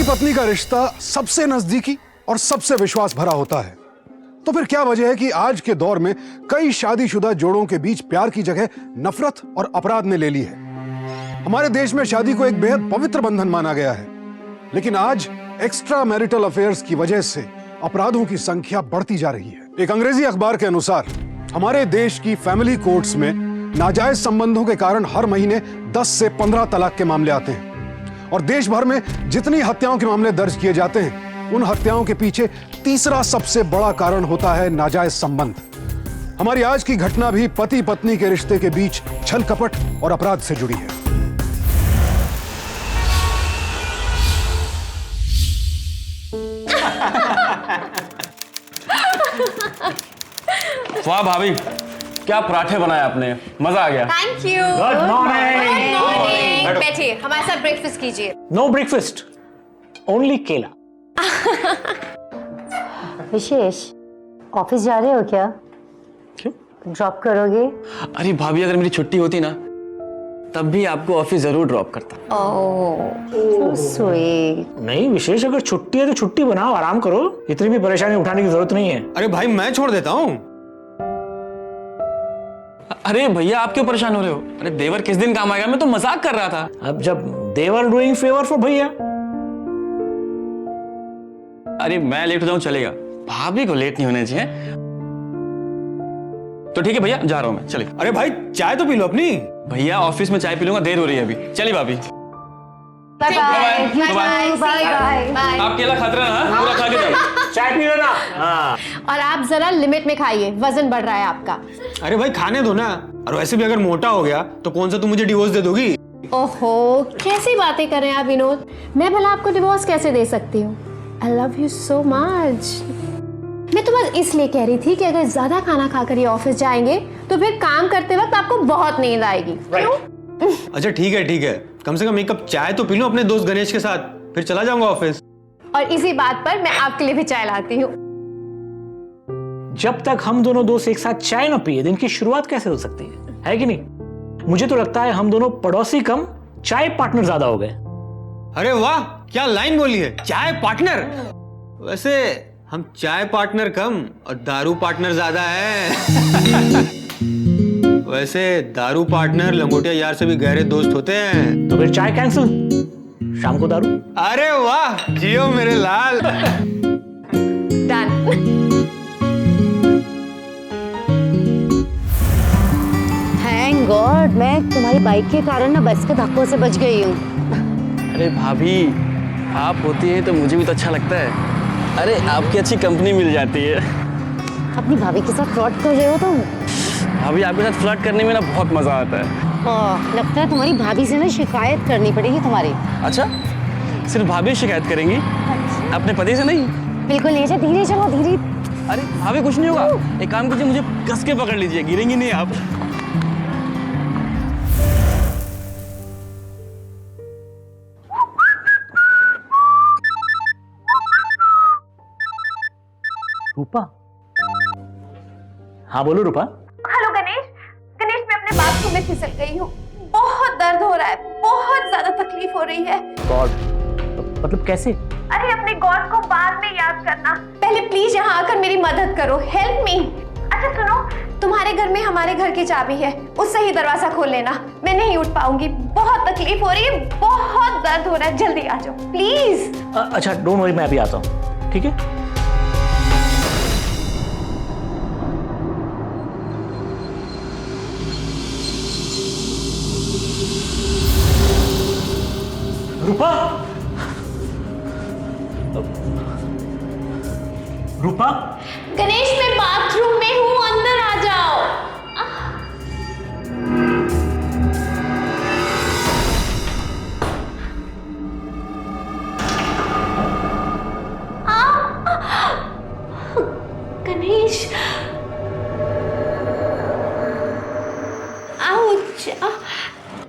पत्नी का रिश्ता सबसे नजदीकी और सबसे विश्वास भरा होता है, तो फिर क्या वजह है कि आज के दौर में कई शादीशुदा जोड़ों के बीच प्यार की जगह नफरत और अपराध ने ले ली है। हमारे देश में शादी को एक बेहद पवित्र बंधन माना गया है, लेकिन आज एक्स्ट्रा मैरिटल अफेयर्स की वजह से अपराधों की संख्या बढ़ती जा रही है। एक अंग्रेजी अखबार के अनुसार हमारे देश की फैमिली कोर्ट्स में नाजायज संबंधों के कारण हर महीने 10 से 15 तलाक के मामले आते हैं और देश भर में जितनी हत्याओं के मामले दर्ज किए जाते हैं, उन हत्याओं के पीछे तीसरा सबसे बड़ा कारण होता है नाजायज संबंध। हमारी आज की घटना भी पति पत्नी के रिश्ते के बीच छल कपट और अपराध से जुड़ी है। वाह भाभी, क्या पराठे बनाए आपने, मजा आ गया। Thank you. Good morning. बैठिए, हमारे साथ ब्रेकफास्ट कीजिए। नो ब्रेकफास्ट, ओनली केला। विशेष, ऑफिस जा रहे हो क्या? क्यों? ड्रॉप करोगे? अरे भाभी, अगर मेरी छुट्टी होती ना तब भी आपको ऑफिस जरूर ड्रॉप करता। ओह, स्वीट। नहीं विशेष, अगर छुट्टी है तो छुट्टी बनाओ, आराम करो, इतनी भी परेशानी उठाने की जरूरत नहीं है। अरे भाई, मैं छोड़ देता हूँ। अरे भैया, आप क्यों परेशान हो रहे हो? अरे देवर किस दिन काम आएगा, मैं तो मजाक कर रहा था। अब जब देवर डूइंग फेवर फॉर भैया। अरे मैं लेट हो जाऊं चलेगा, भाभी को लेट नहीं होने चाहिए। तो ठीक है भैया, जा रहा हूं मैं, चलिए। अरे भाई, चाय तो पी लो अपनी। भैया ऑफिस में चाय पी लूंगा, देर हो रही है अभी। चलिए भाभी, bye bye. Bye bye bye. आप केला खाते रहना, हाँ? पूरा खा के जाओ। चाय पी लेना। हाँ। और आप जरा लिमिट में खाइए, वजन बढ़ रहा है आपका। अरे भाई, खाने दो ना। और वैसे भी अगर मोटा हो गया तो कौन सा तुम मुझे डिवोर्स दे दोगी? ओहो, कैसी बातें कर रहे हैं आप विनोद। मैं भला आपको डिवोर्स कैसे दे सकती हूँ? I love you so much. मैं तो बस इसलिए कह रही थी कि अगर ज्यादा खाना खाकर ये ऑफिस जाएंगे तो फिर काम करते वक्त आपको बहुत नींद आएगी। क्यों? अच्छा ठीक है, कम से कम एक कप चाय तो पी लो अपने दोस्त गणेश के साथ, फिर चला जाऊंगा ऑफिस। और इसी बात पर मैं आपके लिए भी चाय लाती हूँ। जब तक हम दोनों दोस्त एक साथ चाय न पिए दिन की शुरुआत कैसे हो सकती है कि नहीं? मुझे तो लगता है हम दोनों पड़ोसी कम चाय पार्टनर ज्यादा हो गए। अरे वाह, क्या लाइन बोली है, चाय पार्टनर। वैसे हम चाय पार्टनर कम और दारू पार्टनर ज्यादा है। वैसे दारू पार्टनर लंगोटिया यार से भी गहरे दोस्त होते हैं। तो फिर चाय कैंसिल, शाम को दारू। अरे वाह, जियो मेरे लाल। डन। थैंक गॉड, मैं तुम्हारी बाइक के कारण ना बस के धक्कों से बच गई हूँ। अरे भाभी, आप होती है तो मुझे भी तो अच्छा लगता है। अरे आपकी अच्छी कंपनी मिल जाती है। अपनी भाभी के साथ फ्रॉड कर रहे हो तुम। भाभी, आपके साथ फ्लर्ट करने में ना बहुत मजा आता है। लगता है तुम्हारी भाभी से ना शिकायत करनी पड़ेगी तुम्हारी। अच्छा, सिर्फ भाभी शिकायत करेंगी, अपने पति से नहीं? बिल्कुल नहीं, अच्छा धीरे चलो, धीरे। अरे भाभी, कुछ नहीं होगा। एक काम कीजिए, मुझे कस के पकड़ लीजिए, गिरेंगी नहीं आप। रूपा? हाँ बोलो रूपा। हेलो गणेश। गणेश, मैं अपने बाथरूम में फिसल गई हूँ। बहुत दर्द हो रहा है, बहुत ज्यादा तकलीफ हो रही है। गॉड, मतलब कैसे? अरे अपने गॉड को बाद में याद करना, पहले प्लीज यहाँ आकर मेरी मदद करो। Help me. अच्छा सुनो, तुम्हारे घर में हमारे घर की चाबी है, उससे ही दरवाजा खोल लेना। मैं नहीं उठ पाऊंगी, बहुत तकलीफ हो रही है, बहुत दर्द हो रहा है। जल्दी आ जाओ प्लीज। अच्छा डोंट वरी, मैं अभी आता हूँ, ठीक है? रूपा, रूपा। गणेश, मैं बाथरूम में हूँ, अंदर आ जाओ। Ganesh, ouch.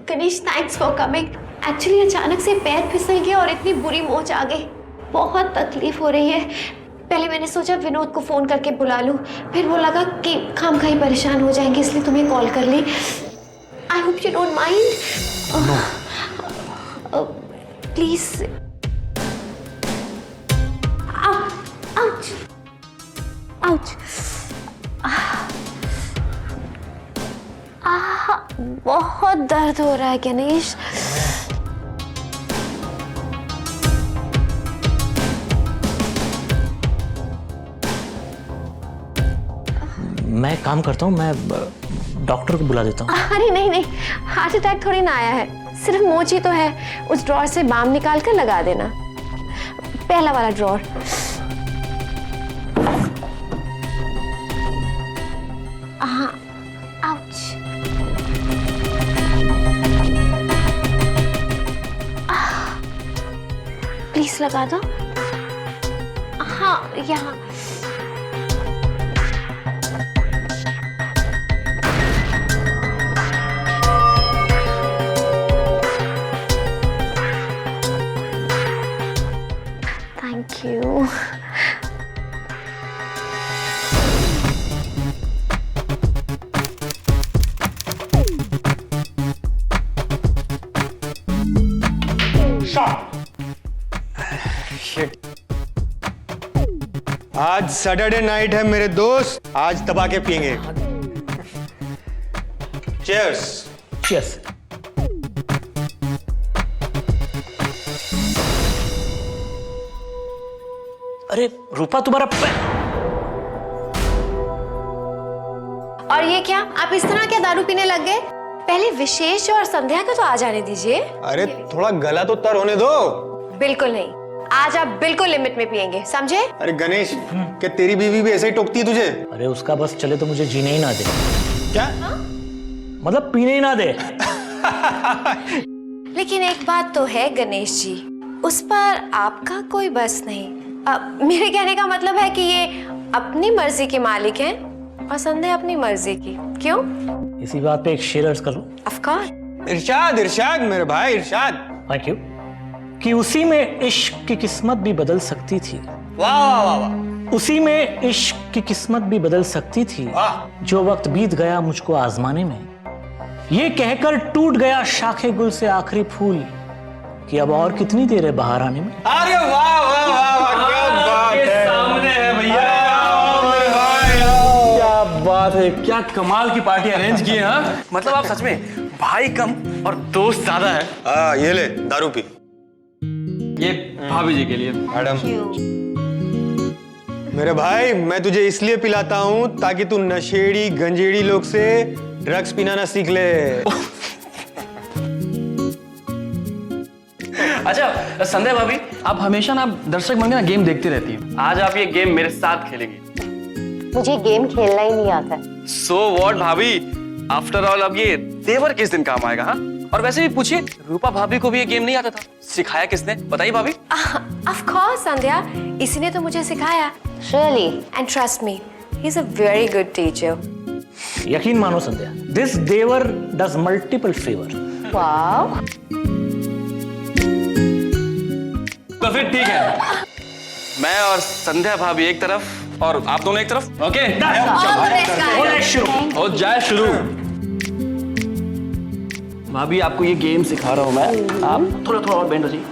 Ganesh, thanks for coming. Actually अचानक से पैर फिसल गया और इतनी बुरी मोच आ गई, बहुत तकलीफ हो रही है। पहले मैंने सोचा विनोद को फोन करके बुला लूं, फिर वो लगा कि खामखाई परेशान हो जाएंगे, इसलिए तुम्हें कॉल कर ली। I hope you don't mind. Please ouch. बहुत दर्द हो रहा है गणेश। मैं काम करता हूँ, मैं डॉक्टर को बुला देता हूँ। अरे नहीं नहीं, हार्ट अटैक थोड़ी ना आया है, सिर्फ मोची तो है। उस ड्रॉर से बाम निकाल कर लगा देना, पहला वाला ड्रॉर। हाँ, आउच। प्लीज लगा दो। हाँ, यहाँ। Thank you. शिट। आज सैटरडे नाइट है मेरे दोस्त, आज दबा के पियेंगे। चीयर्स। Cheers. अरे रूपा, तुम्हारा और ये क्या, आप इस तरह क्या दारू पीने लग गए? पहले विशेष और संध्या को तो आ जाने दीजिए। अरे थोड़ा गला तो तर होने दो। बिल्कुल नहीं, आज आप बिल्कुल लिमिट में पिएंगे, समझे? अरे गणेश, क्या तेरी बीवी भी ऐसे ही टोकती है तुझे? अरे उसका बस चले तो मुझे जीने ही ना दे। क्या? मतलब पीने ही ना दे। लेकिन एक बात तो है गणेश जी, उस पर आपका कोई बस नहीं। मेरे कहने का मतलब है कि ये अपनी मर्जी के मालिक हैं और संध्या अपनी मर्जी की। क्यों? इसी बात पे एक शेर अर्ज कर लूं? Of course. इरशाद, इरशाद मेरे भाई, इरशाद। Thank you. कि उसी में इश्क की किस्मत भी बदल सकती थी। वाह वाह वाह वाह। उसी में इश्क की किस्मत भी बदल सकती थी, वाह। जो वक्त बीत गया मुझको आजमाने में। ये कहकर टूट गया शाखे गुल से आखिरी फूल, कि अब और कितनी देर है बाहर आने में। अरे वाह वाह वाह वाह, क्या बात है। सामने है भैया। क्या बात है, क्या कमाल की पार्टी अरेंज की है। हाँ, मतलब आप सच में भाई कम और दोस्त ज्यादा है। हाँ, ये ले दारू पी। ये भाभी जी के लिए। मैडम, मेरे भाई, मैं तुझे इसलिए पिलाता हूँ ताकि तू नशेड़ी गंजेड़ी लोग से ड्रग्स पीना ना सीख ले। अच्छा संध्या भाभी, आप हमेशा ना दर्शक बन के ना गेम देखती रहती हैं। आज आप ये गेम मेरे साथ खेलेंगी। मुझे गेम खेलना ही नहीं आता। सो व्हाट भाभी, आफ्टर ऑल अब ये तेवर किस दिन काम आएगा? हाँ, और वैसे भी पूछिए, रूपा भाभी को भी ये गेम नहीं आता था, सिखाया किसने बताइए भाभी? ऑफ कोर्स संध्या, इसी ने तो मुझे सिखाया। Really? And trust me, he is a very good teacher. यकीन मानो संध्या, दिस देवर डज मल्टीपल फेवर। Wow. तो फिर ठीक है, मैं और संध्या भाभी एक तरफ और आप दोनों एक तरफ। ओके, हो जाए शुरू। भाभी आपको ये गेम सिखा रहा हूँ मैं, आप थोड़ा थोड़ा और बेंड हो जाइए।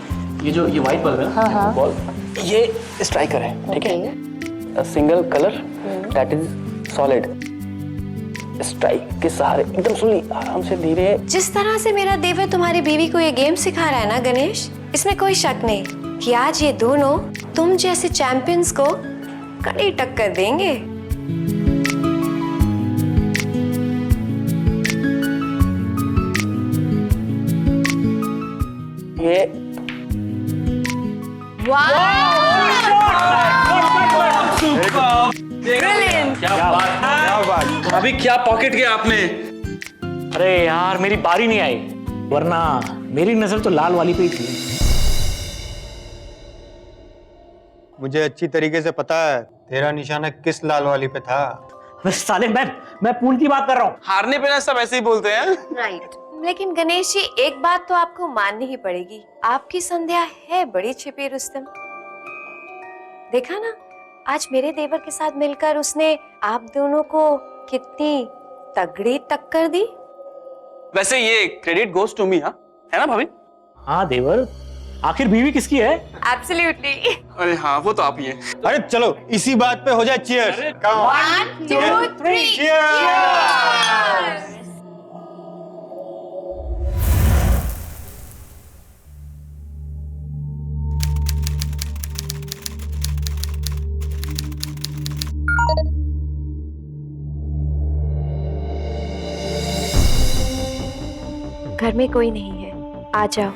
ये व्हाइट बॉल है ना, बॉल ये स्ट्राइकर है, ठीक है? Single colour that is solid. Strike के सहारे एकदम स्लोली, आराम से, धीरे। जिस तरह से मेरा देवर तुम्हारी बीवी को ये गेम सिखा रहा है ना गणेश, इसमें कोई शक नहीं कि आज ये दोनों तुम जैसे चैंपियंस को कड़ी टक्कर देंगे। ये क्या बात, अभी क्या पॉकेट किया आपने? अरे यार, मेरी बारी नहीं आई, वरना मेरी नजर तो लाल वाली पे ही थी। मुझे अच्छी तरीके से पता है तेरा निशाना किस लाल वाली पे था। साले, मैं पूल की बात कर रहा हूँ। हारने पे ना सब ऐसे ही बोलते हैं। राइट। लेकिन गणेश जी, एक बात तो आपको माननी ही पड़ेगी, आपकी संध्या है बड़ी छिपी रुस्तम। देखा ना, आज मेरे देवर के साथ मिलकर उसने आप दोनों को कितनी तगड़ी टक्कर दी। वैसे ये क्रेडिट गोज टू मी, हाँ, है ना भाभी? हाँ देवर, आखिर बीवी किसकी है? एब्सोल्युटली। अरे हाँ, वो तो आप ही हैं। अरे चलो इसी बात पे हो जाए चीयर्स। 1 2 3 घर में कोई नहीं है, आ जाओ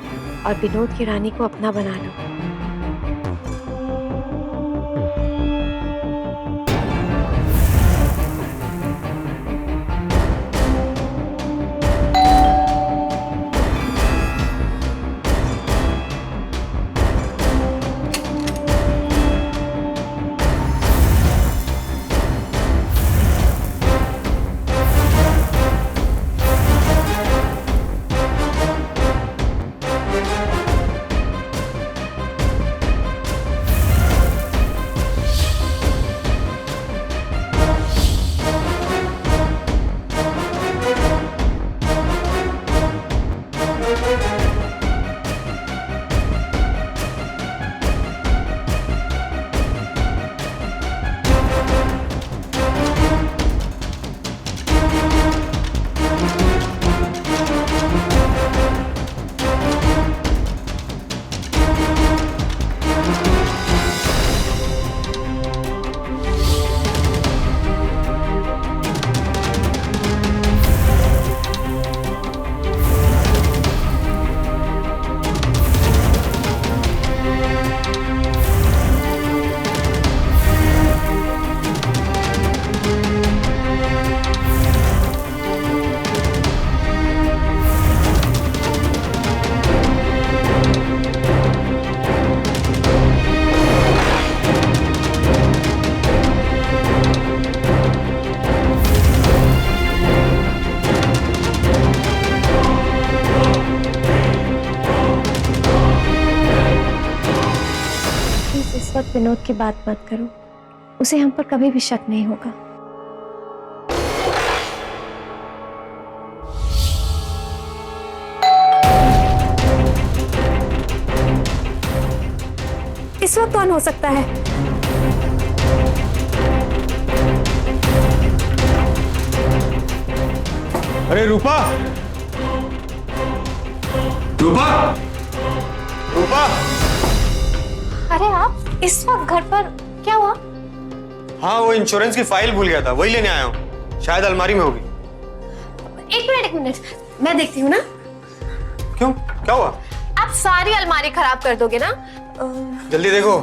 और विनोद की रानी को अपना बना लो। इस वक्त विनोद की बात मत करो, उसे हम पर कभी भी शक नहीं होगा। इस वक्त कौन हो सकता है? अरे रूपा, रूपा, रूपा। अरे आप इस वक्त घर पर? क्या हुआ? हाँ, वो इंश्योरेंस की फाइल भूल गया था, वही लेने आया हूँ। शायद अलमारी में होगी। एक मिनट, मैं देखती हूँ ना। क्यों, क्या हुआ? आप सारी अलमारी खराब कर दोगे ना? जल्दी देखो।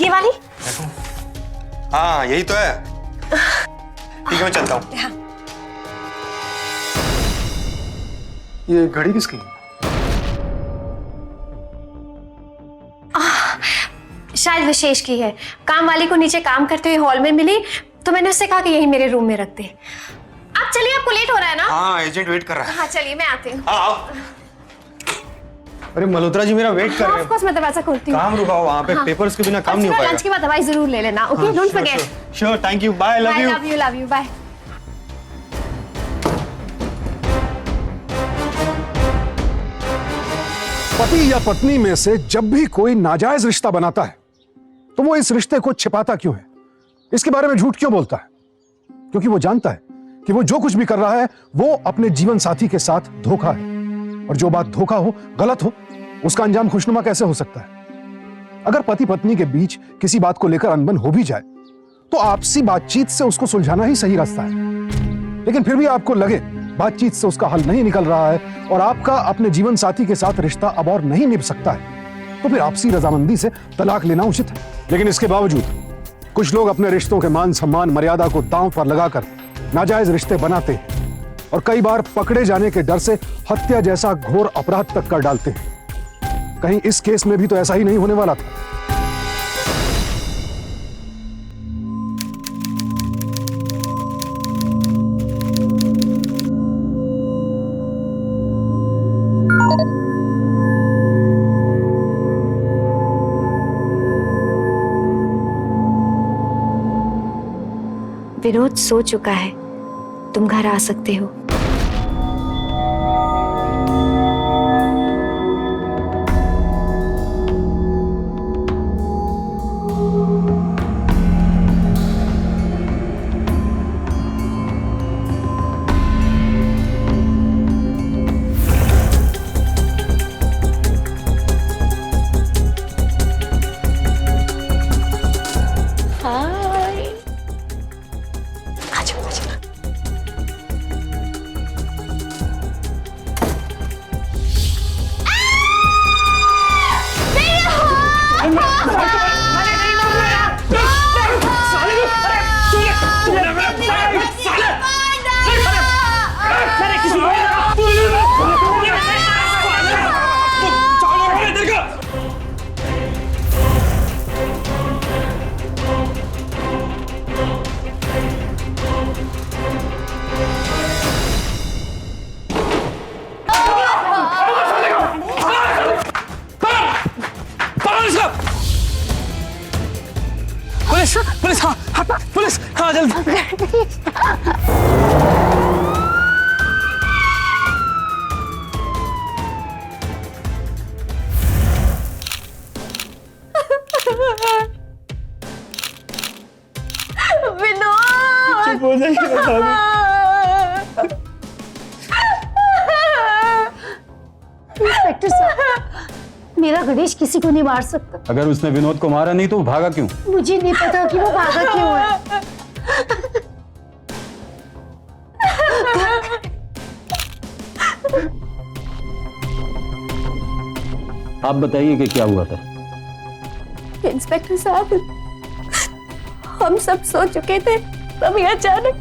ये वाली? हाँ, यही तो है। ठीक है, मैं चलता हूँ। हाँ। ये घड़ी किसकी? शायद विशेष की है। काम वाली को नीचे काम करते हुए हॉल में मिली, तो मैंने उससे कहा कि यही मेरे रूम में रख दे। आप चलिए, आपको लेट हो रहा है ना? हाँ, एजेंट वेट कर रहा है। हाँ चलिए, मैं आती हूँ। हाँ, आओ। अरे मल्होत्रा जी मेरा वेट कर रहे ऑफ हैं। कोर्स, मैं दरवाजा खोलती हूँ। काम रुका हो वहाँ पे, पेपर्स के बिना काम नहीं हो पाएगा। लंच के बाद दवाई जरूर ले लेना, okay? Don't forget. Sure, thank you, bye, love you. Love you, bye. पति या पत्नी में से जब भी कोई नाजायज रिश्ता बनाता है तो वो इस रिश्ते को छिपाता क्यों है, इसके बारे में झूठ क्यों बोलता है? क्योंकि वो जानता है कि वो जो कुछ भी कर रहा है वो अपने जीवन साथी के साथ धोखा है, और जो बात धोखा हो, गलत हो, उसका अंजाम खुशनुमा कैसे हो सकता है? अगर पति पत्नी के बीच किसी बात को लेकर अनबन हो भी जाए तो आपसी बातचीत से उसको सुलझाना ही सही रास्ता है। लेकिन फिर भी आपको लगे बातचीत से उसका हल नहीं निकल रहा है और आपका अपने जीवन साथी के साथ रिश्ता अब और नहीं निभ सकता है, तो फिर आपसी रजामंदी से तलाक लेना उचित है। लेकिन इसके बावजूद कुछ लोग अपने रिश्तों के मान सम्मान मर्यादा को दांव पर लगाकर नाजायज रिश्ते बनाते हैं और कई बार पकड़े जाने के डर से हत्या जैसा घोर अपराध तक कर डालते हैं। कहीं इस केस में भी तो ऐसा ही नहीं होने वाला था। विनोद सो चुका है, तुम घर आ सकते हो। गणेश। विनोद हो जाइए इंस्पेक्टर साहब, मेरा गणेश किसी को नहीं मार सकता। अगर उसने विनोद को मारा नहीं तो वो भागा क्यों? मुझे नहीं पता कि वो भागा क्यों है। आप बताइए कि क्या हुआ था। इंस्पेक्टर साहब, हम सब सो चुके थे, तभी अचानक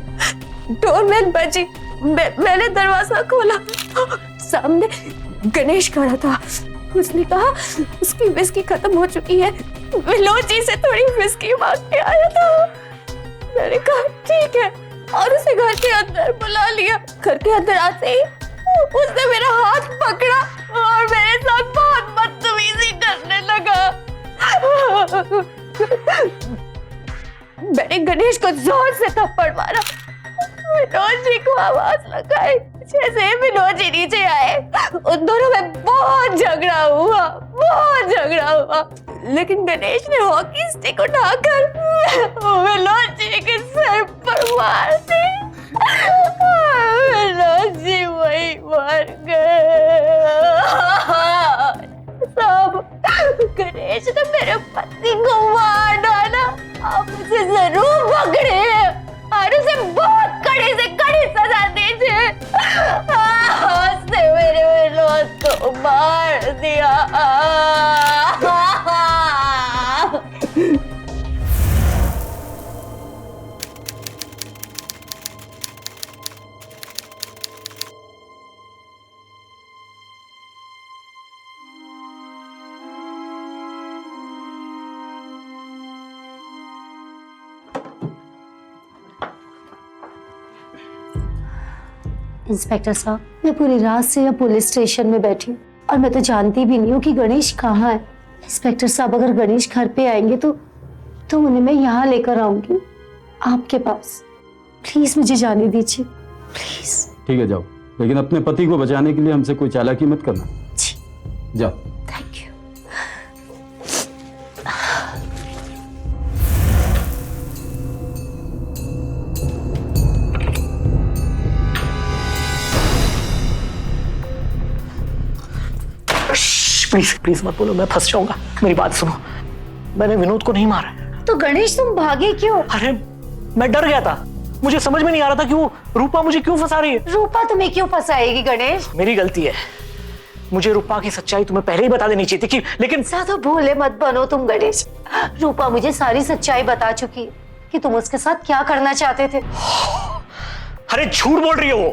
डोरबेल बजी। मैंने दरवाजा खोला, सामने गणेश खड़ा था। उसने कहा उसकी विस्की खत्म हो चुकी है, विनोद जी से थोड़ी विस्की मांग के आया था। मैंने कहा ठीक है, और उसे घर के अंदर बुला लिया। घर के अंदर आते ही उसने मेरा हाथ पकड़ा और मेरे साथ बहुत बदतमीजी करने लगा। मैंने गणेश को जोर से थप्पड़ मारा। विनोद जी को आवाज लगाई, जैसे विनोद जी नीचे आए उन दोनों में बहुत झगड़ा हुआ। लेकिन गणेश ने हॉकी स्टिक उठाकर विनोद जी के सर पर मार दी। विनोद जी वही मर गए। सब गणेश ने मेरे पति को मार डाला। आप उसे जरूर पकड़े और उसे बहुत कड़ी से कड़ी सजा दीजिए। उसने मेरे विनोद को मार दिया। इंस्पेक्टर साहब, मैं पूरी रात से यहाँ पुलिस स्टेशन में बैठी हूँ और मैं तो जानती भी नहीं हूँ कि गणेश कहाँ है। इंस्पेक्टर साहब, अगर गणेश घर पे आएंगे तो उन्हें मैं यहाँ लेकर आऊंगी आपके पास। प्लीज मुझे जाने दीजिए, प्लीज। ठीक है, जाओ, लेकिन अपने पति को बचाने के लिए हमसे कोई चालाकी मत करना। जी, जाओ। Thank you. प्लीज प्लीज मत बोलो, मैं फंस जाऊंगा। मेरी बात सुनो, मैंने विनोद को नहीं मारा। तो गणेश, तुम भागे क्यों? अरे मैं डर गया था, मुझे समझ में नहीं आ रहा था कि वो रूपा मुझे क्यों फंसा रही है। रूपा तुम्हें क्यों फंसाएगी गणेश? मेरी गलती है, मुझे रूपा की सच्चाई तुम्हें पहले ही बता देनी चाहिए थी, लेकिन ज्यादा भोले मत बनो तुम गणेश। रूपा मुझे सारी सच्चाई बता चुकी है कि तुम उसके साथ क्या करना चाहते थे। अरे झूठ बोल रही है वो।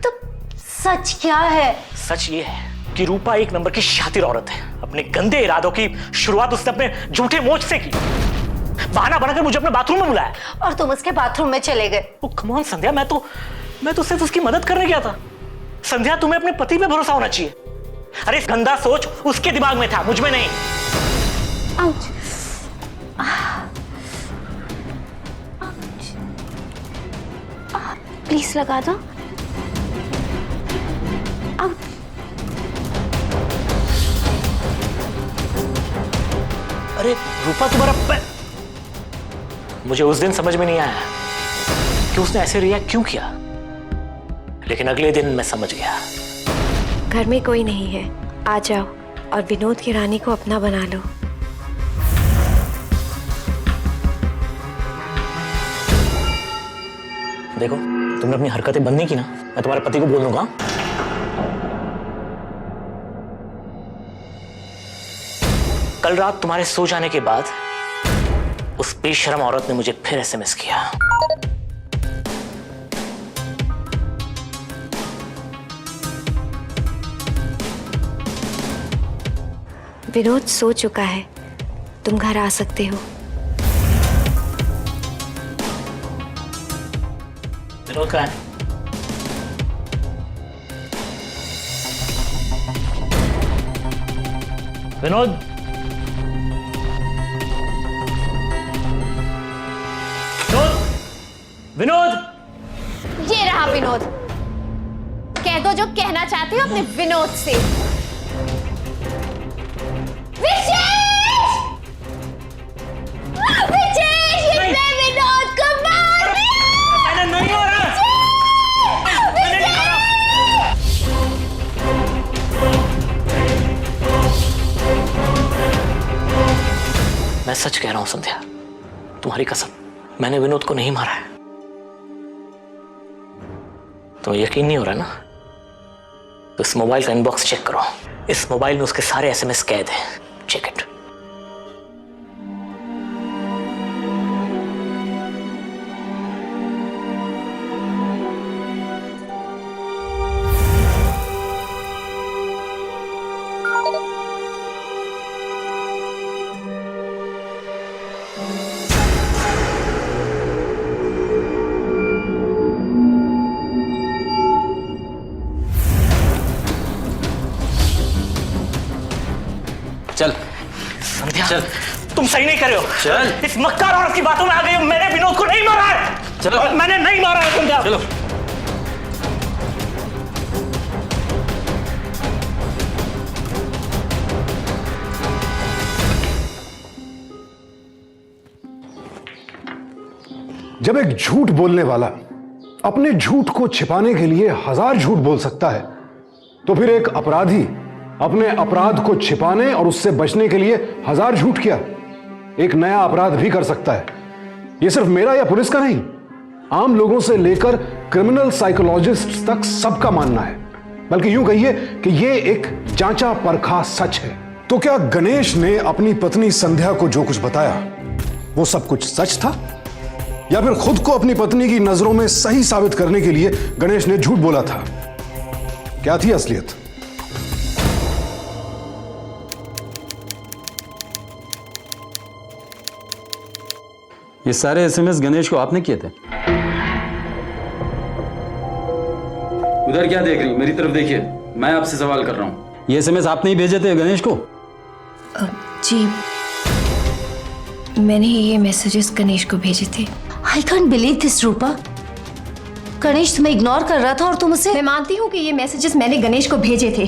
तो सच क्या है? सच ये है कि रूपा एक नंबर की शातिर औरत है। अपने गंदे इरादों की शुरुआत उसने अपने झूठे मोच से की। बहाना बनाकर मुझे अपने बाथरूम में बुलाया और तुम उसके बाथरूम में चले गए। ओ कम ऑन संध्या, मैं तो सिर्फ उसकी मदद करने गया था। संध्या, तुम्हें अपने पति पे भरोसा होना चाहिए। अरे गंदा सोच उसके दिमाग में था, मुझ में नहीं। आउच। प्लीज लगा दो। आउच। अरे रूपा, तुम्हारा मुझे उस दिन समझ में नहीं आया कि उसने ऐसे रिएक्ट क्यों किया, लेकिन अगले दिन मैं समझ गया। घर में कोई नहीं है, आ जाओ और विनोद की रानी को अपना बना लो। देखो, तुमने अपनी हरकतें बंद नहीं की ना, मैं तुम्हारे पति को बोल दूंगा। कल रात तुम्हारे सो जाने के बाद उस बेशरम औरत ने मुझे फिर एसएमएस किया। विनोद सो चुका है, तुम घर आ सकते हो। विनोद कहाँ है? विनोद, विनोद! ये रहा विनोद। कह दो जो कहना चाहते हो अपने विनोद से। विशेष! विशेष! इसने विनोद को मार दिया! मैंने नहीं मारा! मैंने नहीं मारा! मैं सच कह रहा हूं संध्या, तुम्हारी कसम, मैंने विनोद को नहीं मारा है। तुम्हें यकीन नहीं हो रहा ना? तो इस मोबाइल का इनबॉक्स चेक करो। इस मोबाइल में उसके सारे एसएमएस कैद हैं। Check it. चल संध्या, चल। तुम सही नहीं कर रहे हो। चल। इस मक्कार औरत की बातों में आ गई हो। मैंने विनोद को नहीं मारा है। चलो। मैंने नहीं मारा है संध्या। चलो। जब एक झूठ बोलने वाला अपने झूठ को छिपाने के लिए 1000 झूठ बोल सकता है, तो फिर एक अपराधी अपने अपराध को छिपाने और उससे बचने के लिए 1000 झूठ क्या एक नया अपराध भी कर सकता है। यह सिर्फ मेरा या पुलिस का नहीं, आम लोगों से लेकर क्रिमिनल साइकोलॉजिस्ट तक सबका मानना है। बल्कि यूं कहिए कि यह एक जांचा परखा सच है। तो क्या गणेश ने अपनी पत्नी संध्या को जो कुछ बताया वो सब कुछ सच था, या फिर खुद को अपनी पत्नी की नजरों में सही साबित करने के लिए गणेश ने झूठ बोला था? क्या थी असलियत? ये सारे एसएमएस गणेश को आपने किए थे? उधर क्या देख रही हैं? मेरी तरफ देखिए, मैं आपसे सवाल कर रहा हूं। ये एसएमएस आपने ही भेजे थे गणेश को? जी, मैंने ही ये मैसेजेस गणेश को भेजे थे। आई कांट बिलीव दिस रूपा। गणेश तुम्हें इग्नोर कर रहा था और तुम उसे। मैं मानती हूँ कि ये मैसेजेस मैंने गणेश को भेजे थे,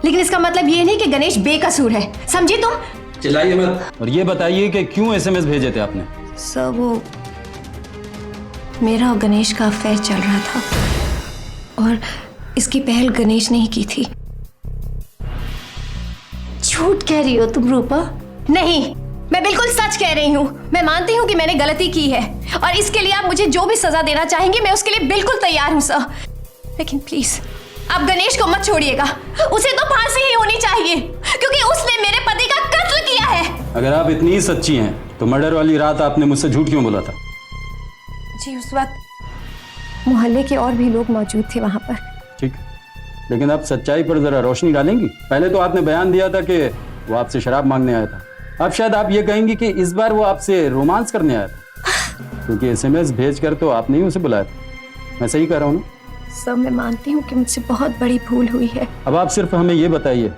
लेकिन इसका मतलब ये नहीं कि गणेश बेकसूर है, समझी तुम? चिल्लाइए मत और ये बताइए कि क्यों एसएमएस भेजे थे आपने? सर, वो मेरा और गणेश का अफेयर चल रहा था और इसकी पहल गणेश ने ही की थी। झूठ कह रही हो तुम रूपा? नहीं, मैं बिल्कुल सच कह रही हूँ। मैं मानती हूँ कि मैंने गलती की है और इसके लिए आप मुझे जो भी सजा देना चाहेंगे मैं उसके लिए बिल्कुल तैयार हूँ सर। लेकिन प्लीज आप गणेश को मत छोड़िएगा। उसे तो फांसी ही होनी चाहिए क्योंकि उसने मेरे पति का कत्ल किया है। अगर आप इतनी ही सच्ची हैं तो मर्डर वाली रात आपने मुझसे झूठ क्यों बोला था? जी, उस वक्त मोहल्ले के और भी लोग मौजूद थे वहां पर। ठीक, लेकिन आप सच्चाई पर जरा रोशनी डालेंगी? पहले तो आपने बयान दिया था कि वो आपसे शराब मांगने आया था। अब शायद आप ये कहेंगी कि इस बार वो आपसे रोमांस करने आया था, क्योंकि एसएमएस भेजकर तो आपने ही उसे बुलाया था। मैं सही कह रहा हूँ ना? सब मैं मानती हूँ कि मुझसे बहुत बड़ी भूल हुई है। अब आप सिर्फ हमें ये बताइए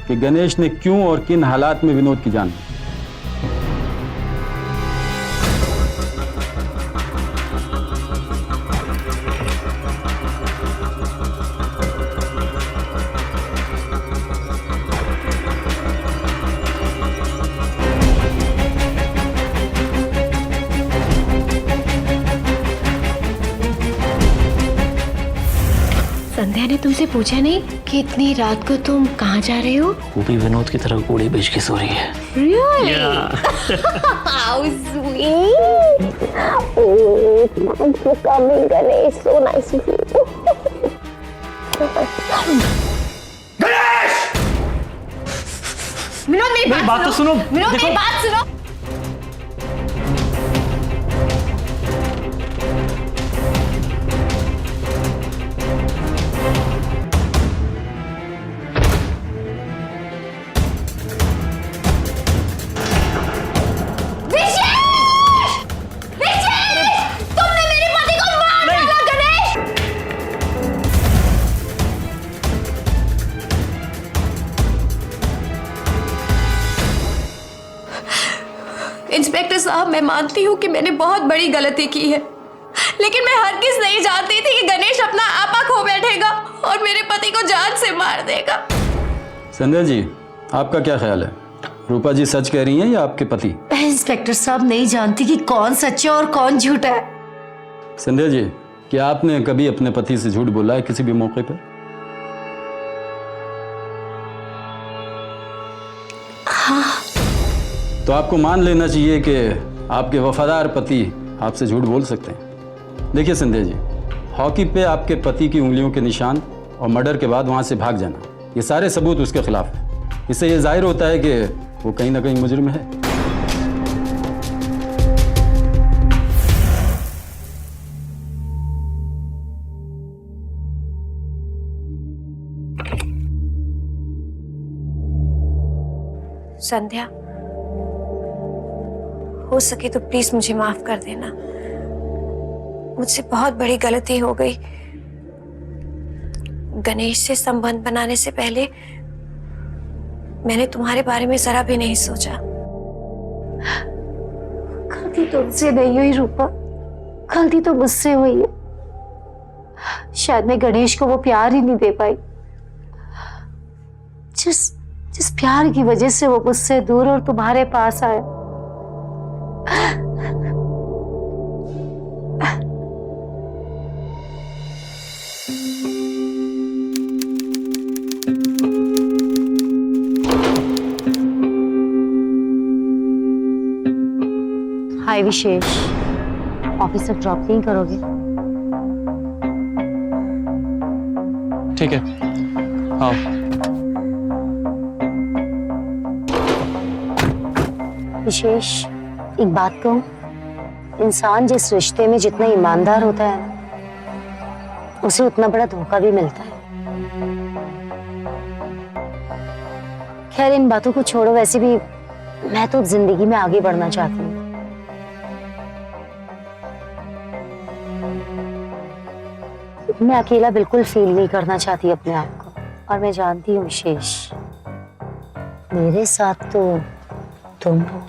कि गणेश ने क्यों और किन हालात में विनोद की जान ली? संध्या ने तुमसे पूछा नहीं कि इतनी रात को तुम कहाँ जा रहे हो? वो भी विनोद की तरह कूड़े बेच के सो रही है। Really? How sweet! Oh, thanks for coming, Ganesh. So nice of you. Vinod, मेरी बात तो सुनो। विनोद, देखो। मेरी बात सुनो। इंस्पेक्टर साहब, मैं मानती हूँ कि मैंने बहुत बड़ी गलती की है, लेकिन मैं हरगिज़ नहीं जानती थी कि गणेश अपना आपा खो बैठेगा और मेरे पति को जान से मार देगा। संध्या जी, आपका क्या ख्याल है? रूपा जी सच कह रही हैं या आपके पति? मैं इंस्पेक्टर साहब नहीं जानती कि कौन सच है और कौन झूठा है। संध्या जी, क्या आपने कभी अपने पति से झूठ बोला है किसी भी मौके पर? हाँ। तो आपको मान लेना चाहिए कि आपके वफादार पति आपसे झूठ बोल सकते हैं। देखिए संध्या जी, हॉकी पे आपके पति की उंगलियों के निशान और मर्डर के बाद वहां से भाग जाना, ये सारे सबूत उसके खिलाफ है। इससे ये जाहिर होता है कि वो कहीं ना कहीं मुजरिम है। संध्या, हो सके तो प्लीज मुझे माफ कर देना। मुझसे बहुत बड़ी गलती हो गई। गणेश से संबंध बनाने से पहले मैंने तुम्हारे बारे में जरा भी नहीं सोचा। गलती तुमसे नहीं हुई रूपा, गलती तो मुझसे हुई है। शायद मैं गणेश को वो प्यार ही नहीं दे पाई जिस प्यार की वजह से वो मुझसे दूर और तुम्हारे पास आया। हाय विशेष, ऑफिस तक ड्रॉप नहीं करोगे? ठीक है, आओ। विशेष, एक बात कहूं, इंसान जिस रिश्ते में जितना ईमानदार होता है ना, उसे उतना बड़ा धोखा भी मिलता है। खैर इन बातों को छोड़ो, वैसे भी मैं तो जिंदगी में आगे बढ़ना चाहती हूँ। मैं अकेला बिल्कुल फील नहीं करना चाहती अपने आप को, और मैं जानती हूँ विशेष, मेरे साथ तो तुम हो।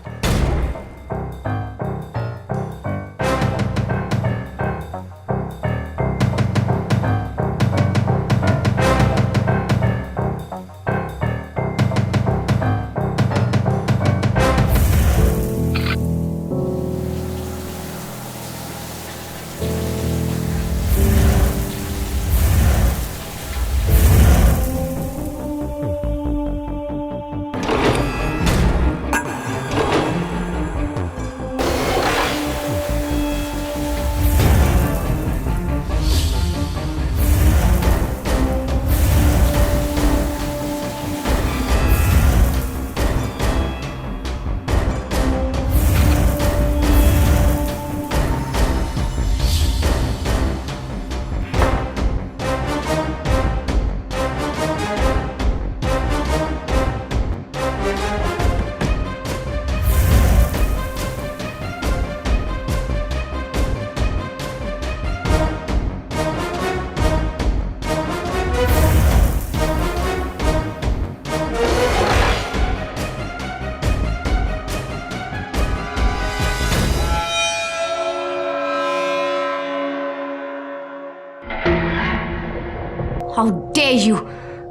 How dare you!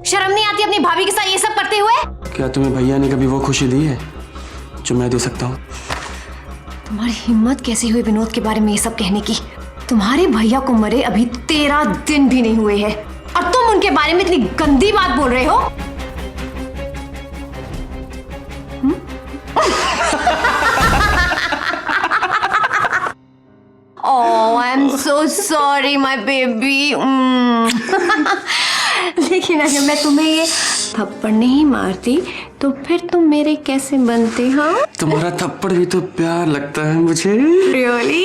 शर्म नहीं आती अपनी भाभी के साथ ये सब करते हुए? क्या तुम्हें भैया ने कभी वो खुशी दी है जो मैं दे सकता हूँ? तुम्हारी हिम्मत कैसी हुई विनोद के बारे में ये सब कहने की? तुम्हारे भैया को मरे अभी 13 दिन भी नहीं हुए हैं और तुम उनके बारे में इतनी गंदी बात बोल रहे हो? Oh, I'm so sorry, my baby. लेकिन अगर मैं तुम्हें ये थप्पड़ नहीं मारती तो फिर तुम मेरे कैसे बनते? हाँ, तुम्हारा थप्पड़ भी तो प्यार लगता है मुझे। Really?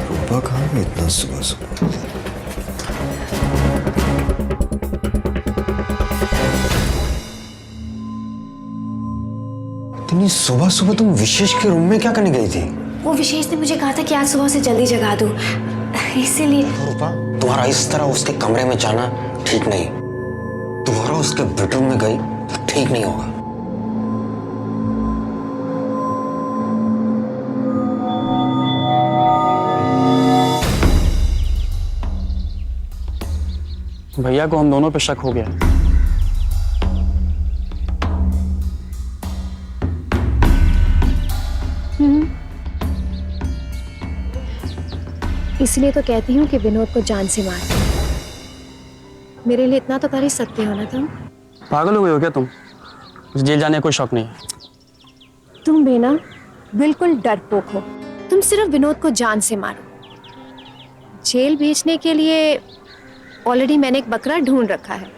रूपा कहाँ है इतना सुबह सुबह? इतनी सुबह सुबह तुम विशेष के रूम में क्या करने गई थी? वो विशेष ने मुझे कहा था कि आज सुबह से जल्दी जगा दूं, इसीलिए। रूपा, तुम्हारा इस तरह उसके कमरे में जाना ठीक नहीं। दोबारा उसके बेडरूम में गई तो ठीक नहीं होगा। भैया को हम दोनों पे शक हो गया। इसलिए तो कहती हूँ कि विनोद को जान से मार। मेरे लिए इतना तो कर ही सकते हो ना तुम। पागल हो गए हो क्या तुम? मुझे जेल जाने का कोई शौक नहीं है। तुम भी ना बिल्कुल डरपोक हो। तुम सिर्फ विनोद को जान से मारो। जेल भेजने के लिए ऑलरेडी मैंने एक बकरा ढूंढ रखा है।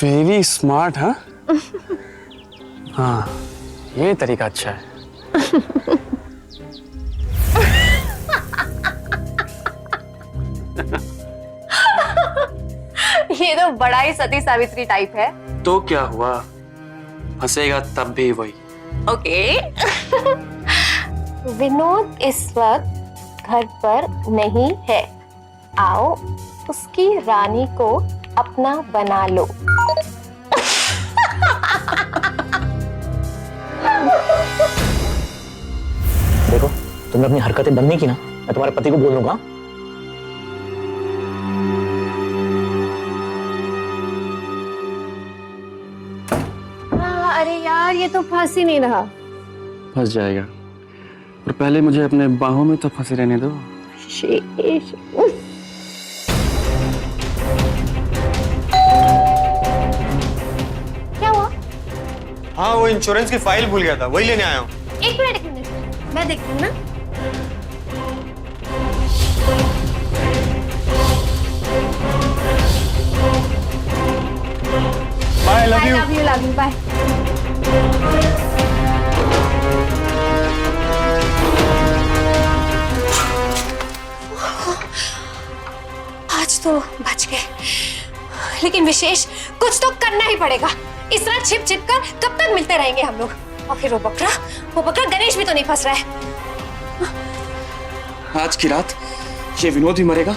वेरी स्मार्ट, हाँ? हाँ, ये तरीका अच्छा है। ये तो बड़ा ही सती सावित्री टाइप है। तो क्या हुआ, फंसेगा तब भी वही। ओके। विनोद इस वक्त घर पर नहीं है। आओ उसकी रानी को अपना बना लो। देखो, तुमने अपनी हरकतें बंद नहीं की ना, मैं तुम्हारे पति को बोल दूंगा। अरे यार, ये तो फंस ही नहीं रहा। फंस जाएगा, और पहले मुझे अपने बाहों में तो फंसे रहने दो। शेष। क्या हुआ? हाँ, वो इंश्योरेंस की फाइल भूल गया था, वही लेने आया हूँ। एक मिनट, मैं देखती हूँ ना। Bye, love you. Love you, bye. आज तो बच गए, लेकिन विशेष कुछ तो करना ही पड़ेगा। इस तरह छिप छिप कर कब तक मिलते रहेंगे हम लोग? और फिर वो बकरा गणेश भी तो नहीं फंस रहा है। आज की रात ये विनोद भी मरेगा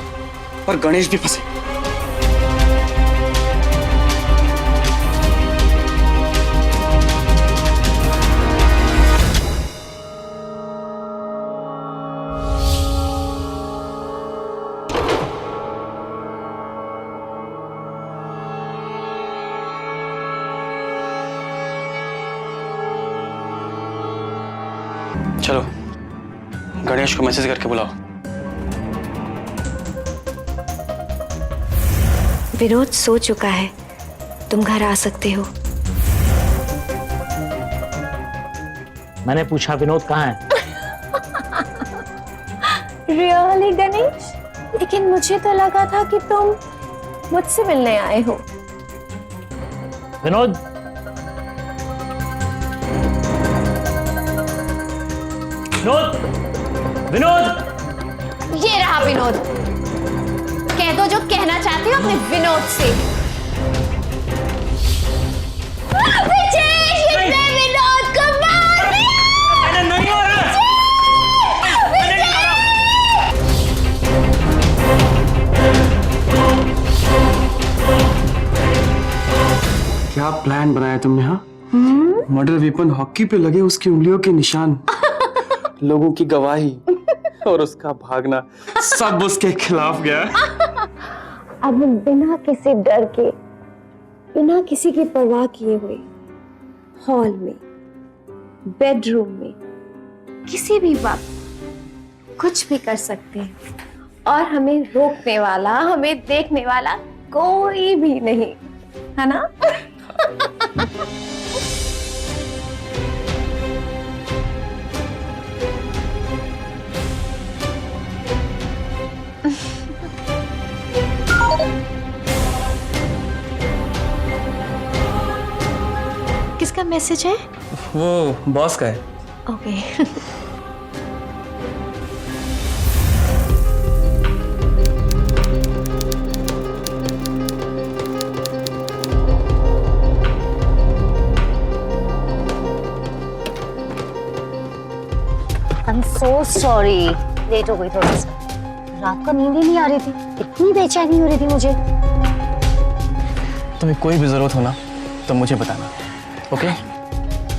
और गणेश भी फंसे। चलो, गणेश को मैसेज करके बुलाओ। विनोद सो चुका है, तुम घर आ सकते हो। मैंने पूछा विनोद कहाँ है? रियली गणेश? लेकिन मुझे तो लगा था कि तुम मुझसे मिलने आए हो। विनोद, विनोद, विनोद। ये रहा विनोद। कह दो जो कहना चाहते हो अपने विनोद से। विशेष, इसने विनोद को मार दिया। नहीं हो रहा। क्या प्लान बनाया तुमने? हाँ, मर्डर वेपन हॉकी पे लगे उसकी उंगलियों के निशान, लोगों की गवाही और उसका भागना, सब उसके खिलाफ गया। अब बिना किसी डर के, बिना किसी की परवाह किए हुए, हॉल में, बेडरूम में, किसी भी वक्त कुछ भी कर सकते हैं, और हमें रोकने वाला, हमें देखने वाला कोई भी नहीं, है ना? किसका मैसेज है? वो बॉस का है। Okay. I'm so sorry. Late हो गई थोड़ा सा। रात को नींद ही नहीं आ रही थी, इतनी बेचैनी हो रही थी मुझे। तुम्हें कोई भी जरूरत हो ना तो मुझे बताना, okay?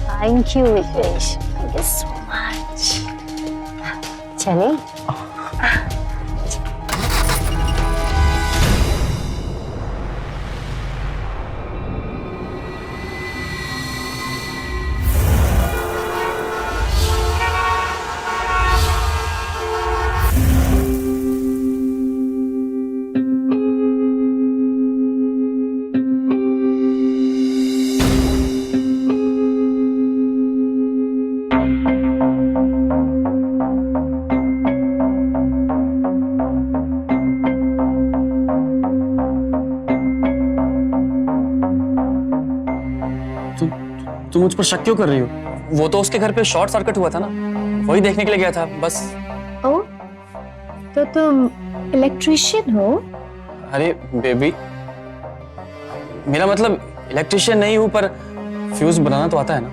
Thank you Vikesh, thank you so much. चले? तुम मुझ पर शक क्यों कर रही हो? वो तो उसके घर पे शॉर्ट सर्किट हुआ था ना, वही देखने के लिए गया था बस। ओ, तो तुम इलेक्ट्रिशियन हो? अरे बेबी, मेरा मतलब इलेक्ट्रिशियन नहीं हूं, पर फ्यूज बनाना तो आता है ना।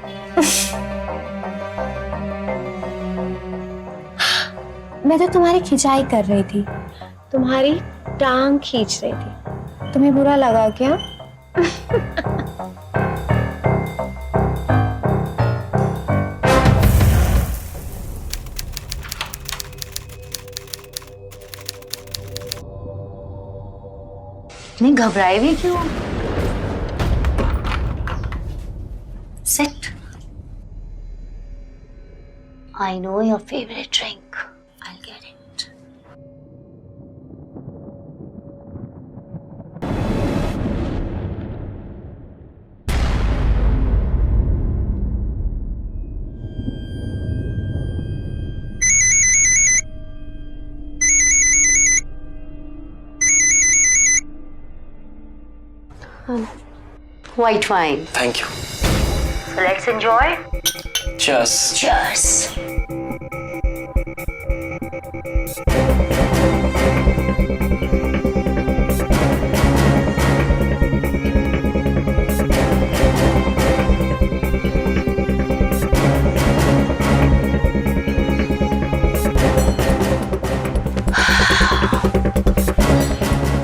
मैं तो तुम्हारी खिंचाई कर रही थी, तुम्हारी टांग खींच रही थी। तुम्हें बुरा लगा क्या? नहीं घबराए भी क्यों? Sit. I know your favorite drink. I'll get it. White wine. Thank you. So let's enjoy. Cheers. Cheers.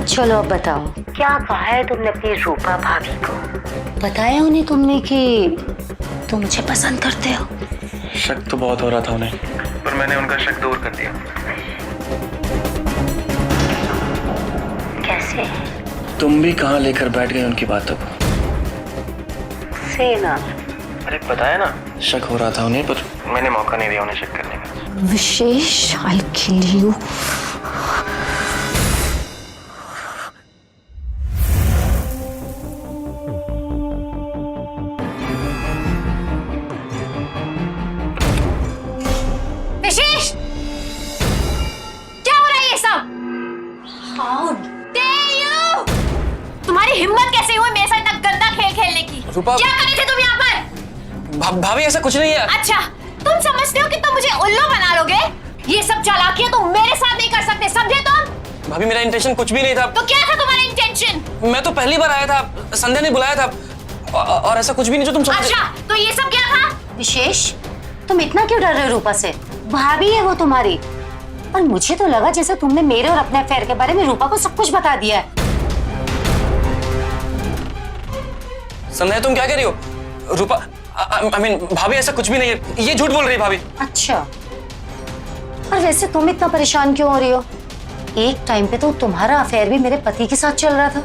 चलो अब बताओ, क्या कहा है तुमने अपनी रूपा भाभी को? बताया उन्हें तुमने कि तुम मुझे पसंद करते हो? शक तो बहुत हो रहा था उन्हें, पर मैंने उनका शक दूर कर दिया। कैसे? तुम भी कहाँ लेकर बैठ गए उनकी बातों को? से ना। अरे बताया ना, शक हो रहा था उन्हें, पर मैंने मौका नहीं दिया उन्हें शक करने का। विशेष, I'll kill you. विशेष, क्या हो रहा है ये सब? How dare you? तुम्हारी हिम्मत कैसे हुई मेरे साथ इतना गंदा खेल खेलने की? रूपा, क्या कर रहे थे तुम यहाँ पर? भाभी ऐसा कुछ नहीं है। अच्छा, तुम समझते हो कि तुम मुझे उल्लू बना लोगे? ये सब चालाकियां तुम मेरे साथ नहीं कर सकते, समझे तुम? भाभी मेरा इंटेंशन कुछ भी नहीं था। तो क्या था तुम्हारा इंटेंशन? मैं तो पहली बार आया था, संध्या ने बुलाया था, और ऐसा कुछ भी नहीं जो तुम समझ। अच्छा, तो ये सब क्या था? विशेष, तुम इतना क्यों डर रहे हो रूपा से? भाभी है वो तुम्हारी। और मुझे तो लगा जैसे तुमने मेरे और अपने अफेयर के बारे में रूपा को सब कुछ बता दिया है। संध्या तुम क्या कह रही हो? रूपा, I mean, भाभी ऐसा कुछ भी नहीं है, ये झूठ बोल रही है भाभी। अच्छा, और वैसे तुम इतना परेशान क्यों हो रही हो? एक टाइम पे तो तुम्हारा अफेयर भी मेरे पति के साथ चल रहा था,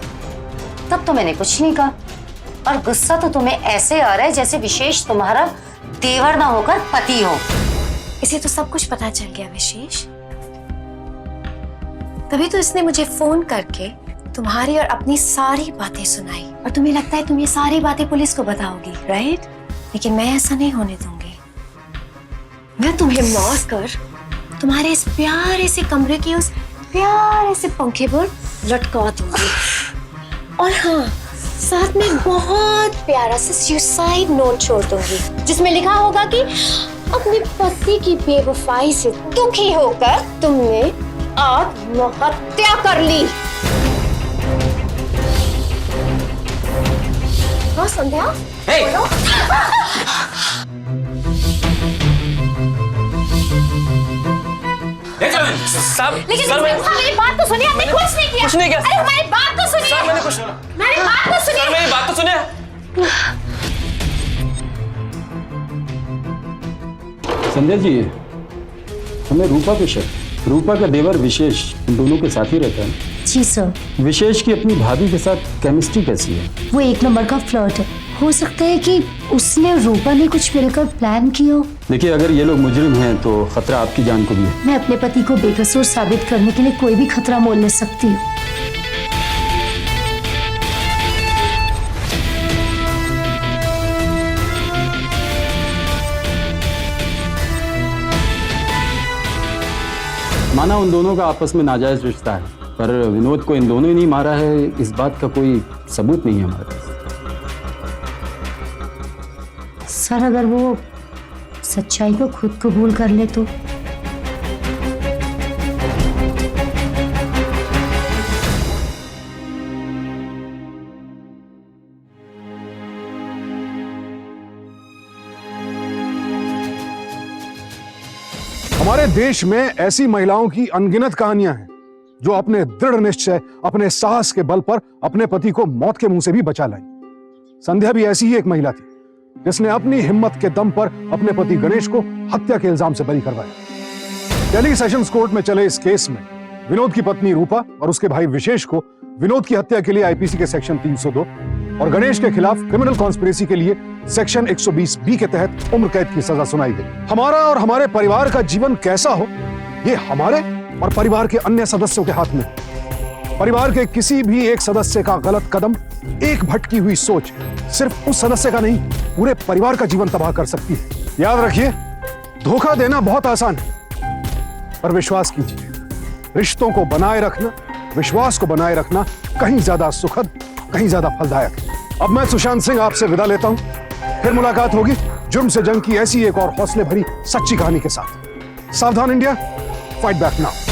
तब तो मैंने कुछ नहीं कहा। और गुस्सा तो तुम्हें ऐसे आ रहा है जैसे विशेष तुम्हारा देवर ना होकर पति हो। इसे तो सब कुछ पता चल गया विशेष, तभी तो इसने मुझे फोन करके तुम्हारी और अपनी सारी बातें सुनाई। और तुम्हें लगता है तुम ये सारी बातें पुलिस को बताओगी, राइट? लेकिन मैं ऐसा नहीं होने दूंगी। मैं तुम्हें मार कर तुम्हारे इस प्यारे से कमरे के उस प्यारे से पंखे पर लटका दूंगी। और हाँ, साथ में बहुत प्यारा सा सुसाइड नोट छोड़ दूंगी, जिसमें लिखा होगा कि अपने पति की बेवफाई से दुखी होकर तुमने आत्महत्या कर ली। हाँ संध्या, Hey! बोलो। साहब लेकिन सर मैं मेरी बात तो सुनिए, आपने कुछ नहीं किया। कुछ नहीं किया। अरे हमारी बात तो सुनिए। सर मैंने कुछ मेरी बात तो सुनिए। सर मेरी बात तो सुनिए। संध्या जी, हमें रूपा पे शक। रूपा का देवर विशेष इन दोनों के साथ ही रहता है। जी सर। विशेष की अपनी भाभी के साथ केमिस्ट्री कैसी है? वो एक नंबर का फ्लर्ट है। हो सकता है कि उसने और रूपा ने कुछ मिलकर प्लान किया हो। देखिए, अगर ये लोग मुजरिम हैं तो खतरा आपकी जान को भी है। मैं अपने पति को बेकसूर साबित करने के लिए कोई भी खतरा मोल ले सकती हूँ। माना उन दोनों का आपस में नाजायज रिश्ता है, पर विनोद को इन दोनों ही नहीं मारा है, इस बात का कोई सबूत नहीं है हमारे पास। सर, अगर वो सच्चाई को खुद कबूल कर ले तो? हमारे देश में ऐसी महिलाओं की अनगिनत कहानियां हैं जो अपने दृढ़ निश्चय, अपने साहस के बल पर अपने पति को मौत के मुंह से भी बचा लाई। संध्या भी ऐसी ही एक महिला थी जिसने अपनी हिम्मत के दम पर अपने पति गणेश को हत्या के इल्जाम से बरी करवाया। दिल्ली सेशंस कोर्ट में चले इस केस में विनोद की पत्नी रूपा और उसके भाई विशेष को विनोद की हत्या के लिए आईपीसी के सेक्शन 302 और गणेश के खिलाफ क्रिमिनल कॉन्स्पिरेसी के लिए सेक्शन 120 के तहत उम्र कैद की सजा सुनाई गई। हमारा और हमारे परिवार का जीवन कैसा हो, ये हमारे और परिवार के अन्य सदस्यों के हाथ में। परिवार के किसी भी एक सदस्य का गलत कदम, एक भटकी हुई सोच सिर्फ उस सदस्य का नहीं, पूरे परिवार का जीवन तबाह कर सकती है। याद रखिए, धोखा देना बहुत आसान है, पर विश्वास कीजिए, रिश्तों को बनाए रखना, विश्वास को बनाए रखना कहीं ज्यादा सुखद, कहीं ज्यादा फलदायक है। अब मैं सुशांत सिंह आपसे विदा लेता हूं। फिर मुलाकात होगी जुर्म से जंग की ऐसी एक और हौसले भरी सच्ची कहानी के साथ। सावधान इंडिया, फाइट बैक नाउ।